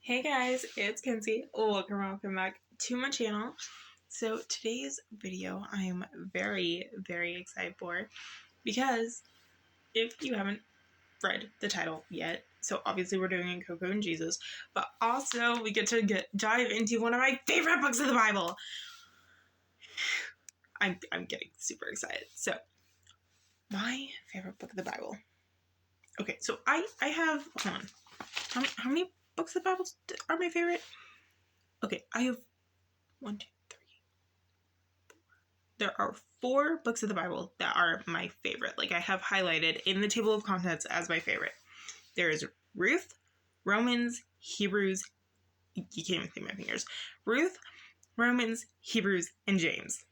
Hey guys, it's Kenzie. Welcome back to my channel. So today's video I am very excited for because if you haven't read the title yet, so obviously we're doing Coco and Jesus, but also we get to dive into one of my favorite books of the Bible. I'm getting super excited. So my favorite book of the Bible. Okay, so I have, hold on, how many books of the Bible are my favorite? Okay, I have 1, 2, 3, 4. There are 4 books of the Bible that are my favorite. Like I have highlighted in the table of contents as my favorite. There is Ruth, Romans, Hebrews. You can't even see my fingers. Ruth, Romans, Hebrews, and James.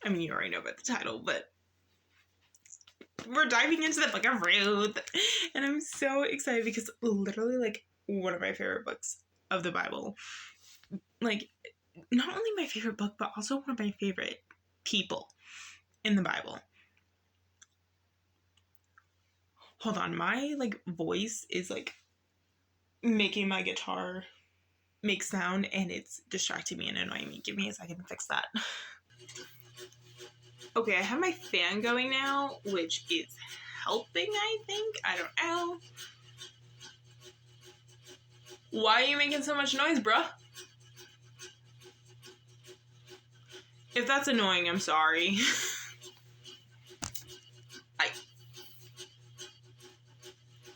I mean, you already know about the title, but we're diving into the book of Ruth. And I'm so excited because literally, like, one of my favorite books of the Bible. Like, not only my favorite book, but also one of my favorite people in the Bible. Hold on, my, like, voice is, like, making my guitar make sound, and it's distracting me and annoying me. Give me a second to fix that. Okay, I have my fan going now, which is helping, I think. I don't know. Why are you making so much noise, bruh? If that's annoying, I'm sorry.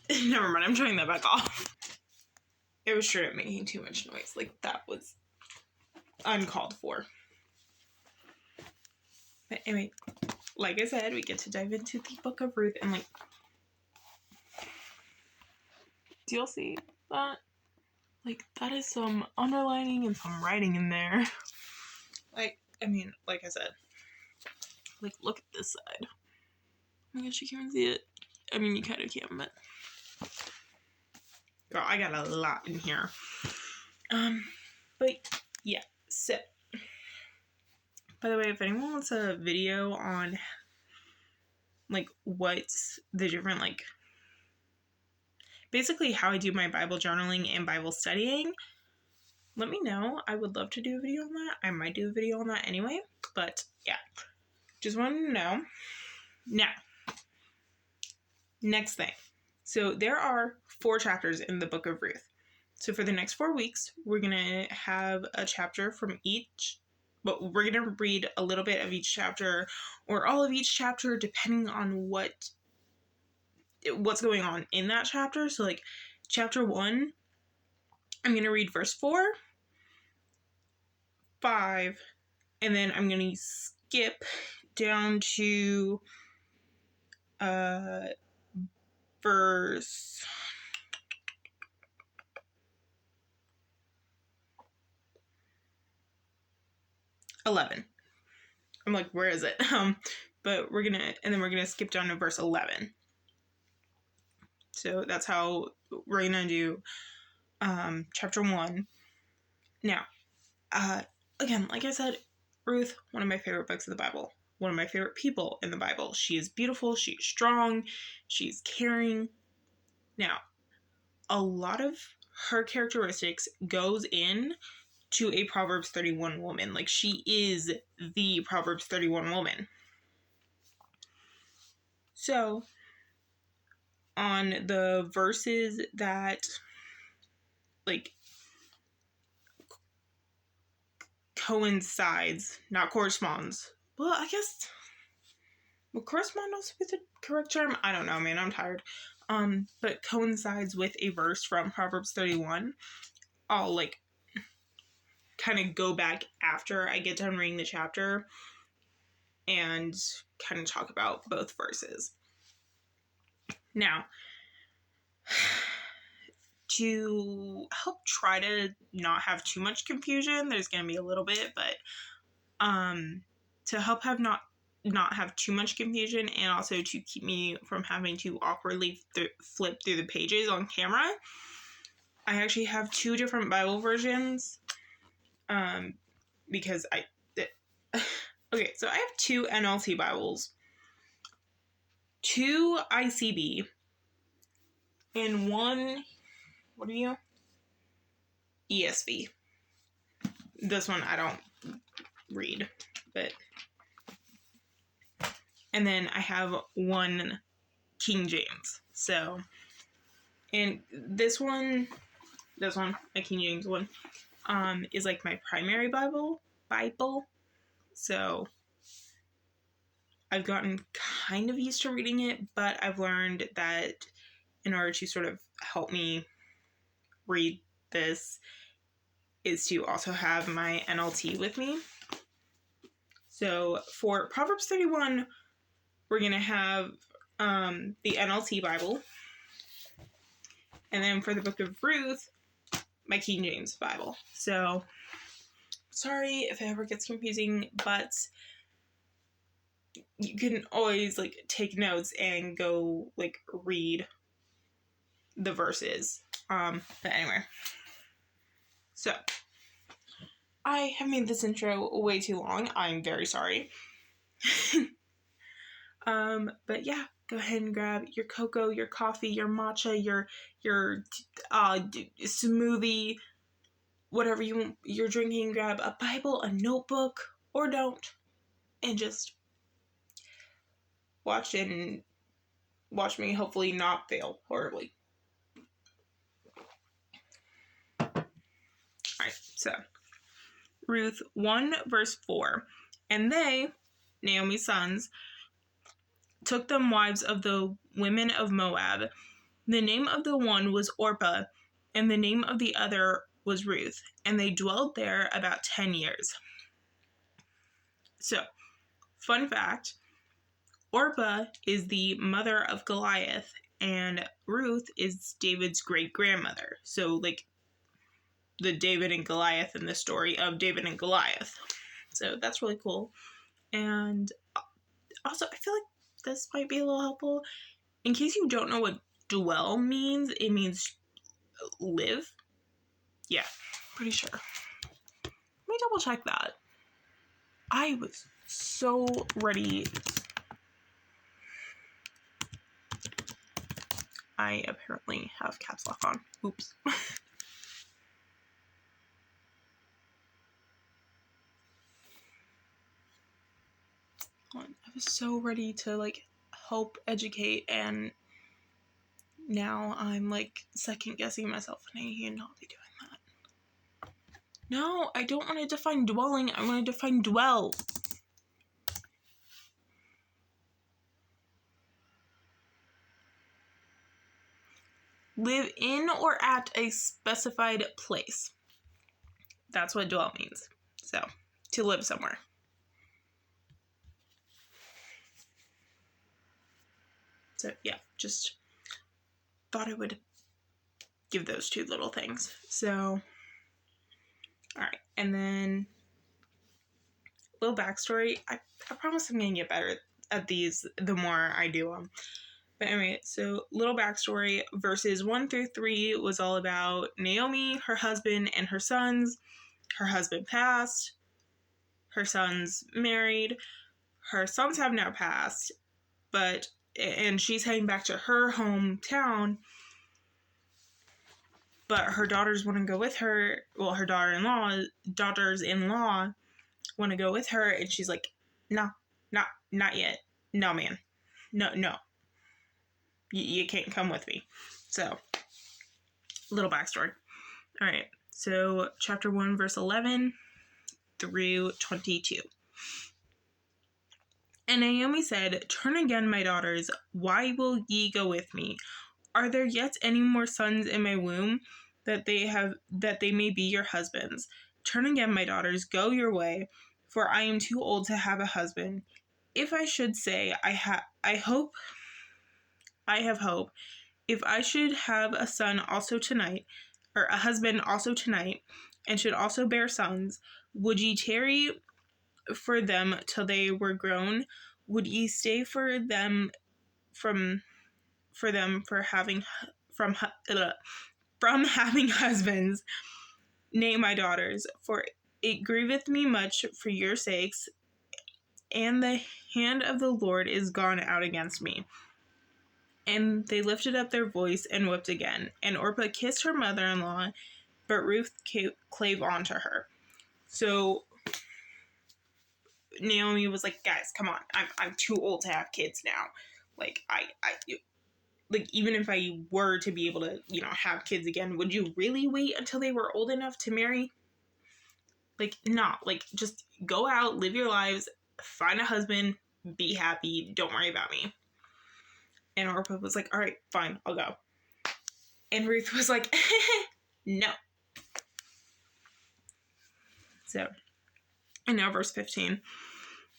Never mind, I'm turning that back off. It was straight up making too much noise. Like, that was uncalled for. But anyway, like I said, we get to dive into the book of Ruth, and, like, do y'all see that? Like, that is some underlining and some writing in there. Like, I mean, like I said, like, look at this side. Oh my gosh, you can't see it. I mean, you kind of can, but girl, I got a lot in here. But yeah, so, by the way, if anyone wants a video on, like, what's the different, like, basically how I do my Bible journaling and Bible studying, let me know. I would love to do a video on that. I might do a video on that anyway, but yeah, just wanted to know. Now, next thing. So there are 4 chapters in the book of Ruth. So for the next 4 weeks, we're going to have a chapter from each, but we're going to read a little bit of each chapter or all of each chapter depending on what's going on in that chapter. So like chapter 1, I'm going to read verse 4, 5, and then I'm going to skip down to verse 11. I'm like, where is it? But we're gonna skip down to verse 11. So that's how we're gonna do chapter 1. Now, again, like I said, Ruth, one of my favorite books of the Bible. One of my favorite people in the Bible. She is beautiful, she's strong, she's caring. Now, a lot of her characteristics goes in to a Proverbs 31 woman. Like, she is the Proverbs 31 woman. So, on the verses that, like, coincides, not corresponds. Well, I guess, would correspond also be the correct term? I don't know, man, I'm tired. But coincides with a verse from Proverbs 31. I'll, like, kind of go back after I get done reading the chapter and kind of talk about both verses. Now, to help try to not have too much confusion, there's going to be a little bit, but to help have not have too much confusion, and also to keep me from having to awkwardly flip through the pages on camera, I actually have 2 different Bible versions, because okay, so I have 2 NLT Bibles, 2 ICB, and one, what are you? ESV. This one I don't read, but. And then I have one King James. So, and this one, a King James one, is like my primary Bible. So I've gotten kind of used to reading it, but I've learned that in order to sort of help me read this is to also have my NLT with me. So for Proverbs 31, we're going to have the NLT Bible. And then for the book of Ruth, my King James Bible. So sorry if it ever gets confusing, but you can always like take notes and go like read the verses. But anyway, so I have made this intro way too long. I'm very sorry. But yeah, go ahead and grab your cocoa, your coffee, your matcha, your smoothie, whatever you're drinking. Grab a Bible, a notebook, or don't, and just watch me hopefully not fail horribly. Alright, so Ruth 1 verse 4. And they, Naomi's sons, took them wives of the women of Moab. The name of the one was Orpah, and the name of the other was Ruth, and they dwelled there about 10 years. So, fun fact, Orpah is the mother of Goliath, and Ruth is David's great-grandmother. So, like, the David and Goliath in the story of David and Goliath. So, that's really cool. And also, I feel like this might be a little helpful. In case you don't know what dwell means, it means live. Yeah, pretty sure. Let me double check that. I was so ready. I apparently have caps lock on. Oops. I was so ready to like help educate, and now I'm like second guessing myself, and I should not be doing that. No, I don't want to define dwelling. I want to define dwell. Live in or at a specified place. That's what dwell means. So, to live somewhere. So, yeah, just thought I would give those two little things. So, alright, and then a little backstory. I promise I'm going to get better at these the more I do them. But anyway, so little backstory. Verses 1 through 3 was all about Naomi, her husband, and her sons. Her husband passed. Her sons married. Her sons have now passed, and she's heading back to her hometown. But her daughters want to go with her. Well, her daughters-in-law want to go with her, and she's like, no, not yet. No, man. No. You can't come with me. So, little backstory. All right. So, chapter 1, verse 11 through 22. And Naomi said, "Turn again, my daughters. Why will ye go with me? Are there yet any more sons in my womb, that they may be your husbands? Turn again, my daughters. Go your way, for I am too old to have a husband. If I should say, I have hope. If I should have a son also tonight, or a husband also tonight, and should also bear sons, would ye tarry for them till they were grown? Would ye stay for them from having husbands? Nay, my daughters, for it grieveth me much for your sakes, and the hand of the Lord is gone out against me." And they lifted up their voice and wept again. And Orpah kissed her mother-in-law, but Ruth clave on to her. So Naomi was like, guys, come on. I'm too old to have kids now. Like, like, even if I were to be able to, have kids again, would you really wait until they were old enough to marry? Like, not. Like, just go out, live your lives, find a husband, be happy, don't worry about me. And Orpah was like, all right, fine, I'll go. And Ruth was like, no. So, and now verse 15.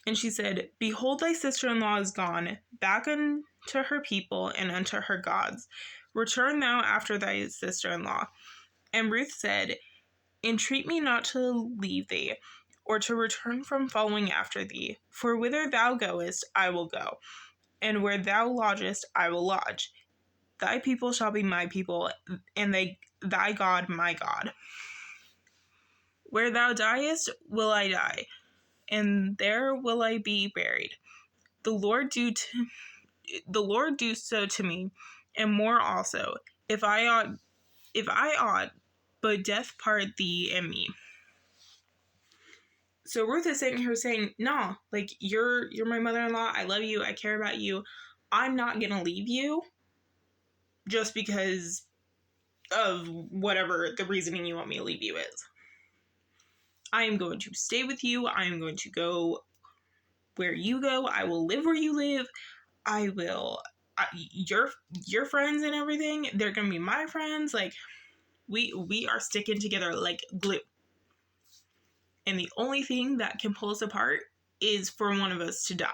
And she said, behold, thy sister-in-law is gone, back unto her people and unto her gods. Return thou after thy sister-in-law. And Ruth said, entreat me not to leave thee, or to return from following after thee. For whither thou goest, I will go, and where thou lodgest, I will lodge. Thy people shall be my people, and thy God my God. Where thou diest, will I die, and there will I be buried. The Lord do so to me, and more also, if I ought, but death part thee and me. So Ruth is sitting here saying, nah, like, you're my mother-in-law, I love you, I care about you, I'm not gonna leave you just because of whatever the reasoning you want me to leave you is. I am going to stay with you, I am going to go where you go, I will live where you live, I will, your friends and everything, they're gonna be my friends, like, we are sticking together like glue. And the only thing that can pull us apart is for one of us to die.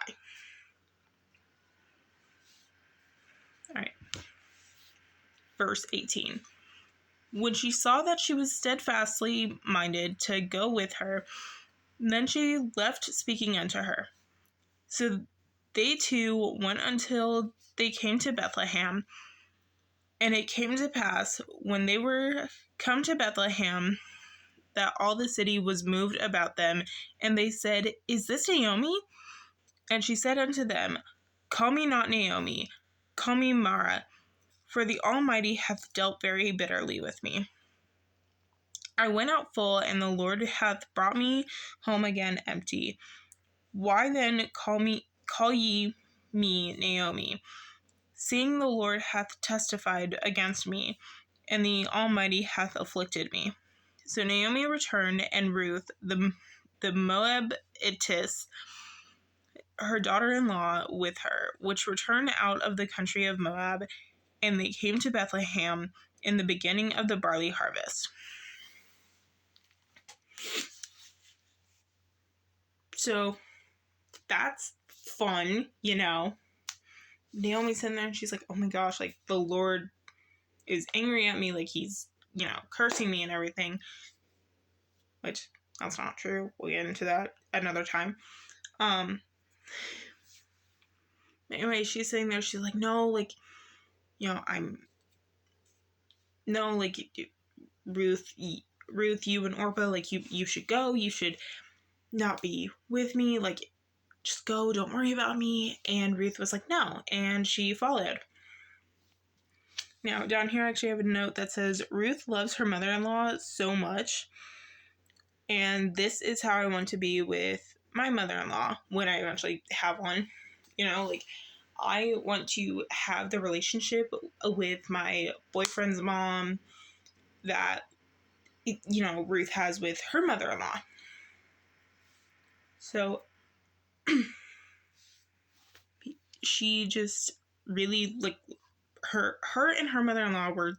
All right. Verse 18. When she saw that she was steadfastly minded to go with her, then she left speaking unto her. So they two went until they came to Bethlehem. And it came to pass, when they were come to Bethlehem, that all the city was moved about them, and they said, is this Naomi? And she said unto them, call me not Naomi, call me Mara, for the Almighty hath dealt very bitterly with me. I went out full, and the Lord hath brought me home again empty. Why then call ye me Naomi, seeing the Lord hath testified against me, and the Almighty hath afflicted me? So Naomi returned, and Ruth, the Moabitess, her daughter-in-law, with her, which returned out of the country of Moab, and they came to Bethlehem in the beginning of the barley harvest. So that's fun, Naomi's sitting there and she's like, oh my gosh, like, the Lord is angry at me, like, he's, cursing me and everything. Which, that's not true. We'll get into that another time. Anyway, she's sitting there, she's like, no, like, Ruth, you and Orpah, like, you should go, you should not be with me, like, just go, don't worry about me. And Ruth was like, no, and she followed. Now, down here, I actually have a note that says, Ruth loves her mother-in-law so much, and this is how I want to be with my mother-in-law when I eventually have one. Like, I want to have the relationship with my boyfriend's mom that, Ruth has with her mother-in-law. So, she just really, like, her and her mother-in-law were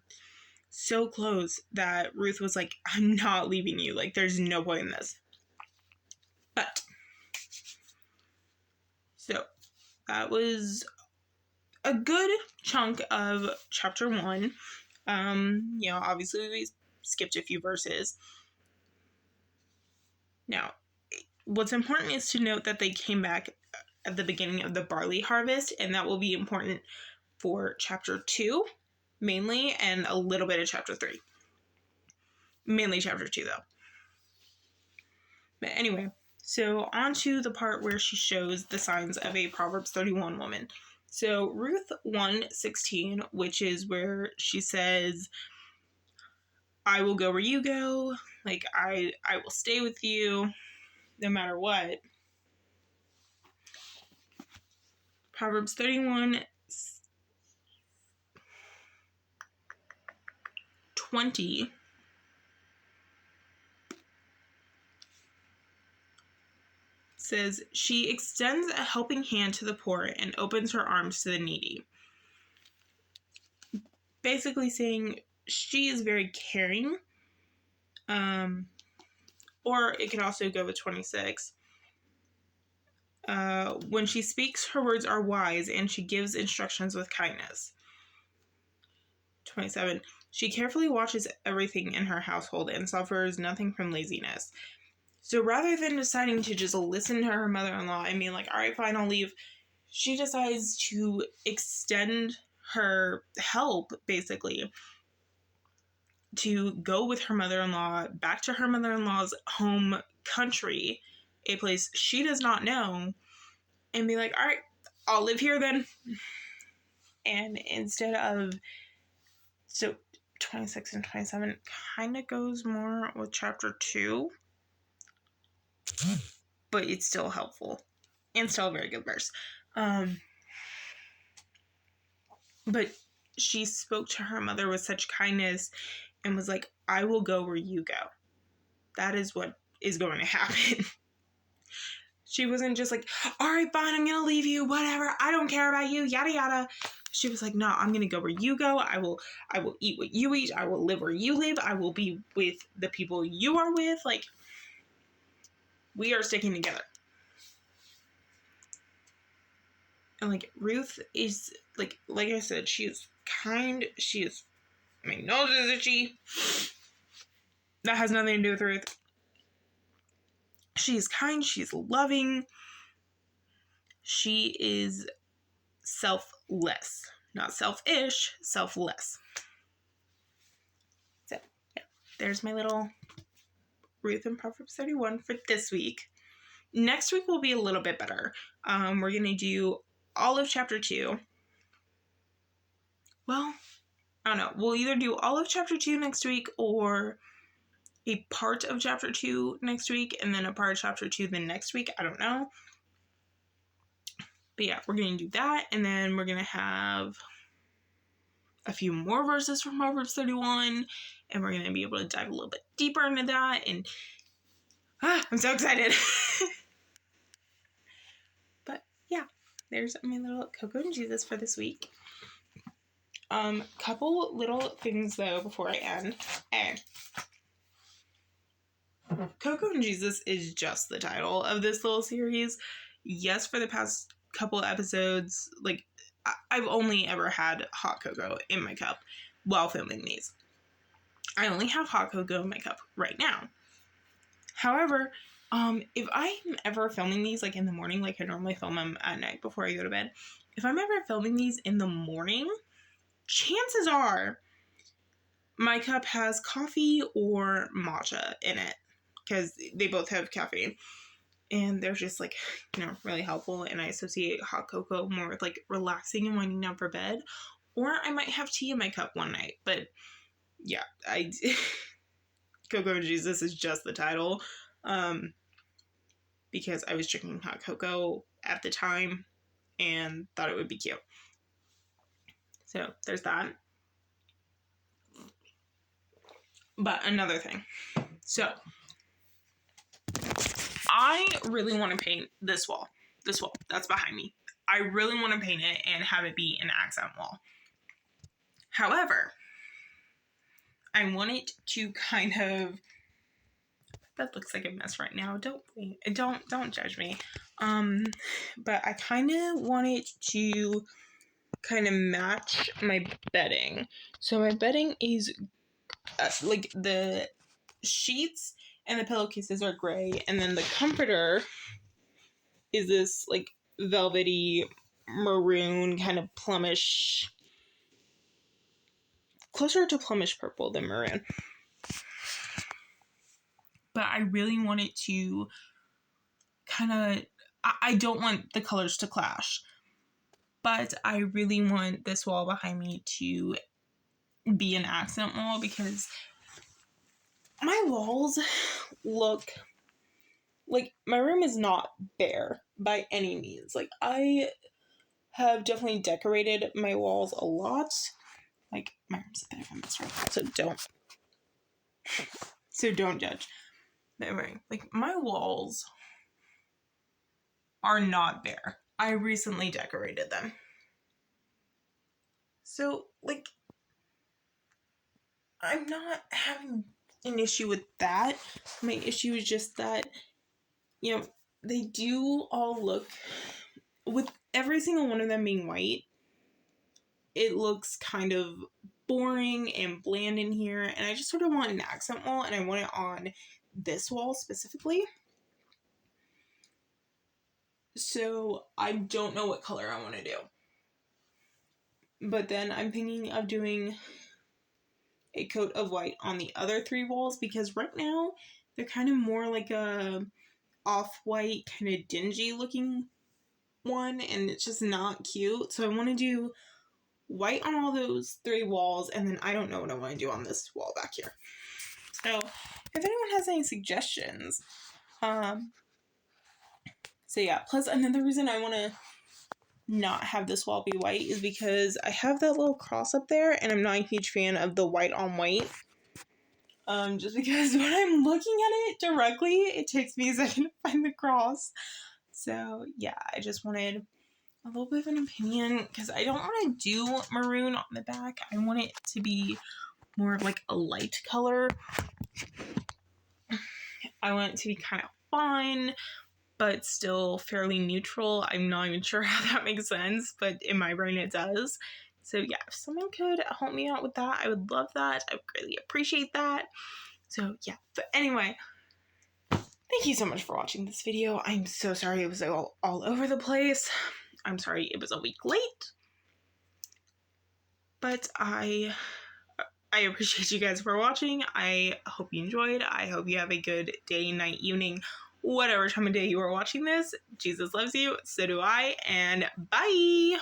so close that Ruth was like, I'm not leaving you. Like, there's no point in this. But, so, that was a good chunk of chapter 1. Obviously we skipped a few verses. Now, what's important is to note that they came back at the beginning of the barley harvest, and that will be important for chapter 2, mainly, and a little bit of chapter 3. Mainly chapter 2, though. But anyway, so on to the part where she shows the signs of a Proverbs 31 woman. So Ruth 1:16, which is where she says, I will go where you go. Like, I will stay with you no matter what. Proverbs 31:20 says, she extends a helping hand to the poor and opens her arms to the needy. Basically saying she is very caring. Or it can also go with 26. When she speaks, her words are wise, and she gives instructions with kindness. 27. She carefully watches everything in her household and suffers nothing from laziness. So rather than deciding to just listen to her mother-in-law and being like, all right, fine, I'll leave, she decides to extend her help, basically, to go with her mother-in-law back to her mother-in-law's home country, a place she does not know, and be like, all right, I'll live here then. And instead of, so 26 and 27 kind of goes more with chapter 2, but it's still helpful and still a very good verse. But she spoke to her mother with such kindness and was like, I will go where you go. That is what is going to happen. She wasn't just like, all right, fine, I'm going to leave you, whatever, I don't care about you, yada, yada. She was like, no, I'm going to go where you go. I will eat what you eat. I will live where you live. I will be with the people you are with. Like, we are sticking together. And, like, Ruth is, like I said, she is kind. She is, my nose is itchy. That has nothing to do with Ruth. She is kind. She's loving. She is selfless. Not selfish, selfless. So, yeah, there's my little Ruth and Proverbs 31 for this week. Next week will be a little bit better. We're going to do all of chapter 2. Well, I don't know. We'll either do all of chapter 2 next week or a part of chapter 2 next week and then a part of chapter 2 the next week. I don't know. But yeah, we're going to do that. And then we're going to have a few more verses from Proverbs 31. And we're going to be able to dive a little bit deeper into that. And I'm so excited. But yeah, there's my little Coco and Jesus for this week. Couple little things though before I end. Coco and Jesus is just the title of this little series. Yes, for the past couple episodes, like, I've only ever had hot cocoa in my cup while filming these. I only have hot cocoa in my cup right now. However, if I'm ever filming these, like, in the morning, like I normally film them at night before I go to bed, if I'm ever filming these in the morning, chances are my cup has coffee or matcha in it, because they both have caffeine. And they're just, like, really helpful. And I associate hot cocoa more with, like, relaxing and winding down for bed. Or I might have tea in my cup one night. But, yeah, Coco and Jesus is just the title. Because I was drinking hot cocoa at the time and thought it would be cute. So, there's that. But another thing. So, I really want to paint this wall that's behind me. I really want to paint it and have it be an accent wall. However, I want it to kind of, that looks like a mess right now. Don't judge me. But I kind of want it to kind of match my bedding. So my bedding is like the sheets and the pillowcases are gray, and then the comforter is this, like, velvety maroon kind of plumish, closer to plumish purple than maroon. But I really want it to kind of, I don't want the colors to clash. but I really want this wall behind me to be an accent wall because my walls look like my room is not bare by any means. Like, I have definitely decorated my walls a lot. Like, my room's a bit of a mess right now, so don't judge. But anyway, like, my walls are not bare. I recently decorated them. So, like, I'm not having an issue with that. My issue is just that, you know, they do all look, with every single one of them being white, it looks kind of boring and bland in here, and I just sort of want an accent wall, and I want it on this wall specifically. So I don't know what color I want to do. But then I'm thinking of doing a coat of white on the other 3 walls, because right now they're kind of more like a off-white, kind of dingy looking one, and it's just not cute. So I want to do white on all those 3 walls, and then I don't know what I want to do on this wall back here. So if anyone has any suggestions, so yeah. Plus, another reason I want to not have this wall be white is because I have that little cross up there, and I'm not a huge fan of the white on white. Just because when I'm looking at it directly, it takes me a second to find the cross. So yeah, I just wanted a little bit of an opinion, because I don't want to do maroon on the back. I want it to be more of like a light color. I want it to be kind of fun, but still fairly neutral. I'm not even sure how that makes sense, but in my brain it does. So yeah, if someone could help me out with that, I would love that. I would greatly appreciate that. So yeah, but anyway, thank you so much for watching this video. I'm so sorry it was all over the place. I'm sorry it was a week late. But I appreciate you guys for watching. I hope you enjoyed. I hope you have a good day, night, evening, whatever time of day you are watching this. Jesus loves you. So do I. And bye.